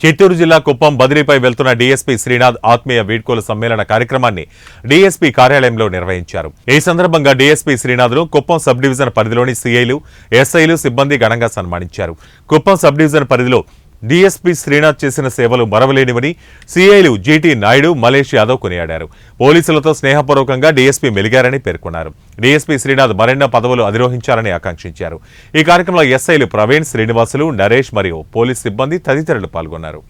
చిత్తూరు జిల్లా కుప్పం బదిలీపై వెళ్తున్న డీఎస్పీ శ్రీనాథ్ ఆత్మీయ వీడ్కోలు సమ్మేళన కార్యక్రమాన్ని డీఎస్పీ కార్యాలయంలో నిర్వహించారు. ఈ సందర్భంగా డీఎస్పీ శ్రీనాథ్ను కుప్పం సబ్ డివిజన్ పరిధిలోని సీఐలు, ఎస్ఐలు, సిబ్బంది ఘనంగా సన్మానించారు. కుప్పం సబ్ డివిజన్ పరిధిలో డీఎస్పీ శ్రీనాథ్ చేసిన సేవలు మరవలేనివని సీఐలు జీటీ నాయుడు, మలేష్ యాదవ్ కొనియాడారు. పోలీసులతో స్నేహపూర్వకంగా డీఎస్పీ మెలిగారని పేర్కొన్నారు. డీఎస్పీ శ్రీనాథ్ మరెన్నో పదవులు అధిరోహించారని ఆకాంక్షించారు. ఈ కార్యక్రమంలో ఎస్ఐలు ప్రవీణ్, శ్రీనివాసులు, నరేష్ మరియు పోలీస్ సిబ్బంది తదితరులు పాల్గొన్నారు.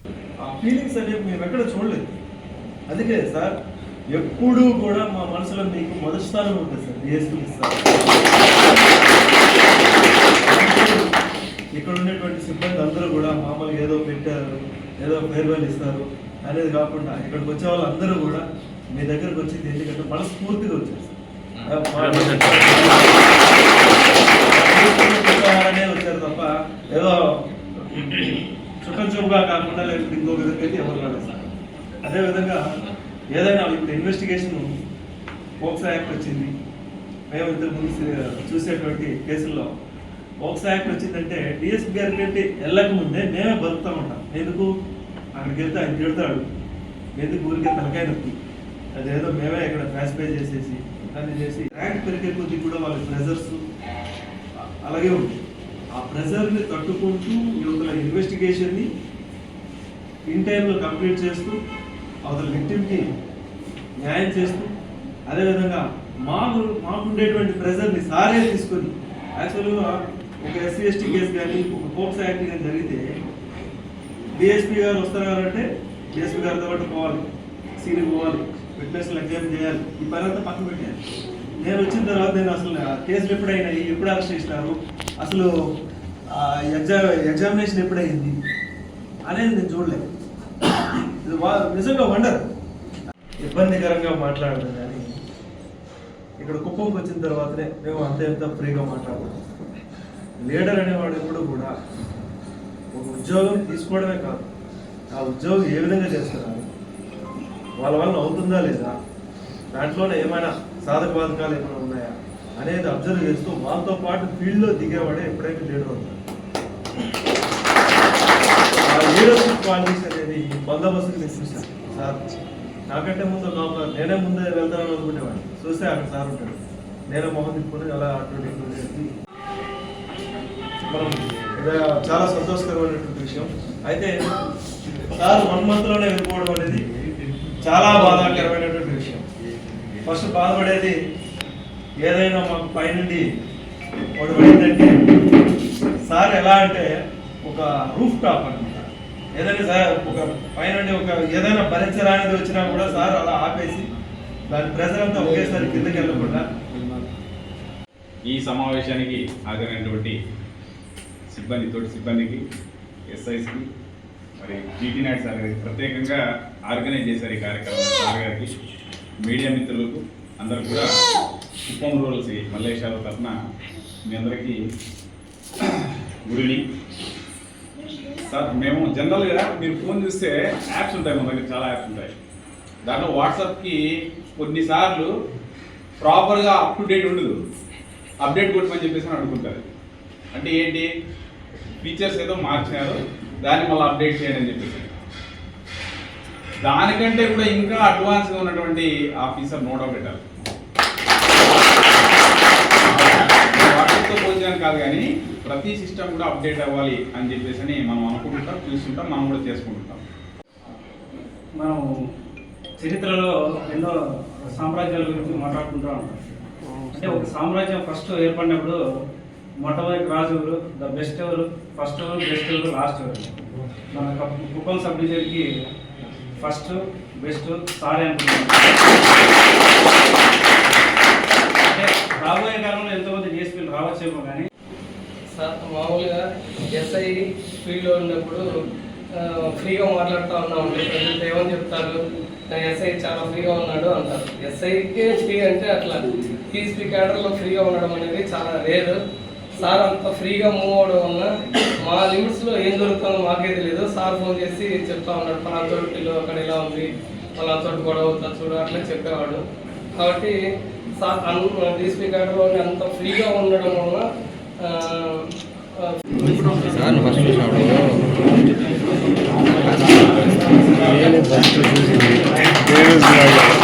ఎప్పుడూ కూడా మా మనసులో మీకు మొదటి స్థానం ఉంటుంది సార్. డిఎస్పీ ఇక్కడ ఉండేటువంటి సిబ్బంది అందరూ కూడా మామూలుగా ఏదో పెట్టారు, ఏదో ఫేర్వెల్ ఇస్తారు అనేది కాకుండా ఇక్కడికి వచ్చే వాళ్ళు అందరూ కూడా మీ దగ్గరకు వచ్చింది ఎందుకంటే మనస్ఫూర్తిగా వచ్చారు వచ్చారు తప్ప ఏదో చుట్టం చూపుగా కాకుండా లేకపోతే ఇంకో విధంగా అయితే ఎవరు రాలేదు సార్. అదేవిధంగా ఏదైనా ఇప్పుడు ఇన్వెస్టిగేషన్ పోక్సో యాక్ట్ వచ్చింది. మేము ఇంతకుముందు చూసేటువంటి కేసుల్లో పోక్సో యాక్ట్ వచ్చిందంటే డిఎస్పీ గారి కంటే వెళ్ళక ముందే మేమే బతుకుతూ ఉంటాం. ఎందుకు అక్కడికి వెళ్తే ఆయన తిడతాడు, ఎందుకు ఊరికే తలకాయ నొప్పి, అదేదో మేమే ఇక్కడ ఫ్లాష్పే చేసేసి దాన్ని చేసి ర్యాంక్ పెరిగే కొద్ది కూడా వాళ్ళ ప్రెజర్స్ అలాగే ఉంటుంది. ఆ ప్రెజర్ని తట్టుకుంటూ యువతల ఇన్వెస్టిగేషన్ని ఇన్ టైంలో కంప్లీట్ చేస్తూ అవతల విక్టిమ్కి న్యాయం చేస్తూ అదేవిధంగా మాకుండేటువంటి ప్రెజర్ని సారే తీసుకొని యాక్చువల్గా ఒక ఎస్సీ ఎస్టీ కేసు కానీ ఒక పోక్సో యాక్ట్ కానీ జరిగితే డిఎస్పీ గారు వస్తున్నారంటే డిఎస్పీ గారితో పాటు పోవాలి, సీనికి పోవాలి, విట్నెస్లు ఎగ్జామిన్ చేయాలి, ఈ పని అంతా పక్కన పెట్టాను. నేను వచ్చిన తర్వాత నేను అసలు కేసులు ఎప్పుడైనాయి, ఎప్పుడు అరెస్ట్ చేసినారు, అసలు ఎగ్జామినేషన్ ఎప్పుడైంది అనేది నేను చూడలేదు. ఇది నిజంగా వండర్. ఇబ్బందికరంగా మాట్లాడదు కానీ ఇక్కడ కుప్పంకి వచ్చిన తర్వాతనే మేము అంత ఫ్రీగా మాట్లాడతాం. లీడర్ అనేవాడు ఎప్పుడు కూడా ఒక ఉద్యోగం తీసుకోవడమే కాదు, ఆ ఉద్యోగం ఏ విధంగా చేస్తున్నారు, వాళ్ళ వల్ల అవుతుందా లేదా, దాంట్లోనే ఏమైనా సాధక బాధకాలు ఏమైనా ఉన్నాయా అనేది అబ్జర్వ్ చేస్తూ వాళ్ళతో పాటు ఫీల్డ్లో దిగేవాడే ఎప్పుడైతే లీడర్ అవుతారు. ఆ లీడర్షిప్ క్వాలిటీస్ అనేది బందోబస్తుకి నేను చూశాను సార్. నాకంటే ముందు నేనే ముందే వెళ్తానని అనుకునేవాడిని. చూస్తే అక్కడ సార్ ఉంటాడు, నేనే మొహం తిప్పుకొని అలా అటువంటి మనం చాలా సంతోషకరమైనటువంటి విషయం. అయితే సార్ 1 monthలోనే వెళ్ళిపోవడం అనేది చాలా బాధాకరమైనటువంటి విషయం. ఫస్ట్ బాధపడేది ఏదైనా మాకు పైనుండి ఒకటి పడిందంటే సార్ ఎలా అంటే ఒక రూఫ్ టాప్ అనమాట. ఏదైనా సార్ ఒక పైనుండి ఒక ఏదైనా భరించరానిది వచ్చినా కూడా సార్ అలా ఆపేసి దాని ప్రెజర్ అంతా ఒకేసారి కిందకి వెళ్ళకుండా. ఈ సమావేశానికి హాజరైనటువంటి సిబ్బందికి, ఎస్ఐస్కి, మరి జీటీ నాయుడు సార్ గారికి ప్రత్యేకంగా ఆర్గనైజ్ చేశారు ఈ కార్యక్రమం. సార్ గారికి, మీడియా మిత్రులకు అందరూ కూడా కుప్పం రూరల్ సి మల్లేష్ యాదవ్ తరఫున మీ అందరికీ గుడ్ ఈవినింగ్ సార్. మేము జనరల్గా మీరు ఫోన్ చూస్తే యాప్స్ ఉంటాయి, మన దగ్గర చాలా యాప్స్ ఉంటాయి. దాంట్లో వాట్సాప్కి కొన్నిసార్లు ప్రాపర్గా అప్ టు డేట్ ఉండదు, అప్డేట్ కొట్టమని చెప్పేసి అడుగుతుంటారు. అంటే ఏంటి, ఫీచర్స్ ఏదో మార్చినారు, దాన్ని మళ్ళీ అప్డేట్ చేయండి అని చెప్పేసి. దానికంటే కూడా ఇంకా అడ్వాన్స్గా ఉన్నటువంటి ఆఫీసర్ నో డౌట్ పెట్టారు. వాట్సాప్తో పోల్చడానికి కాదు కానీ ప్రతి సిస్టమ్ కూడా అప్డేట్ అవ్వాలి అని చెప్పేసి మనం అనుకుంటుంటాం, చూస్తుంటాం, మనం కూడా చేసుకుంటుంటాం. మనం చరిత్రలో ఎన్నో సామ్రాజ్యాల గురించి మాట్లాడుకుంటూ ఉంటాం. అంటే ఒక సామ్రాజ్యం ఫస్ట్ ఏర్పడినప్పుడు మొట్టమొదటి రాజు ఎవరు, ద బెస్ట్ ఎవరు, ఫస్ట్ ఎవరు, బెస్ట్ ఎవరు, లాస్ట్ ఎవరు. మన కుప్పం సబ్ డివిజన్కి ఫస్ట్ బెస్ట్ సారే అనుకుంటున్నాం. అంటే రాబోయే కాలంలో ఎంతోమంది డిఎస్పీలు రావచ్చేమో కానీ సార్ మామూలుగా ఎస్ఐ ఫీల్డ్లో ఉన్నప్పుడు ఫ్రీగా మాట్లాడుతూ ఉన్నాం. ప్రజలు ఏమని చెప్తారు, ఎస్ఐ చాలా ఫ్రీగా ఉన్నాడు అంటారు. ఎస్ఐకే ఫ్రీ అంటే అట్లా టీఎస్పీ క్యాడర్లో ఫ్రీగా ఉండడం అనేది చాలా రేరు. సార్ అంత ఫ్రీగా మూవ్ అవడం వల్ల మా లిమిట్స్లో ఏం జరుగుతుందో మాకే తెలియదు. సార్ ఫోన్ చేసి చెప్తా ఉన్నాడు, పలానా చోటులో అక్కడ ఇలా ఉంది, పలానా చోటు గొడవ అవుతా చూడు, అట్లా చెప్పేవాడు. కాబట్టి సార్ టీఎస్పీ క్యాడర్లోనే అంత ఫ్రీగా ఉండడం వల్ల నేను ఫస్ట్ చూసింది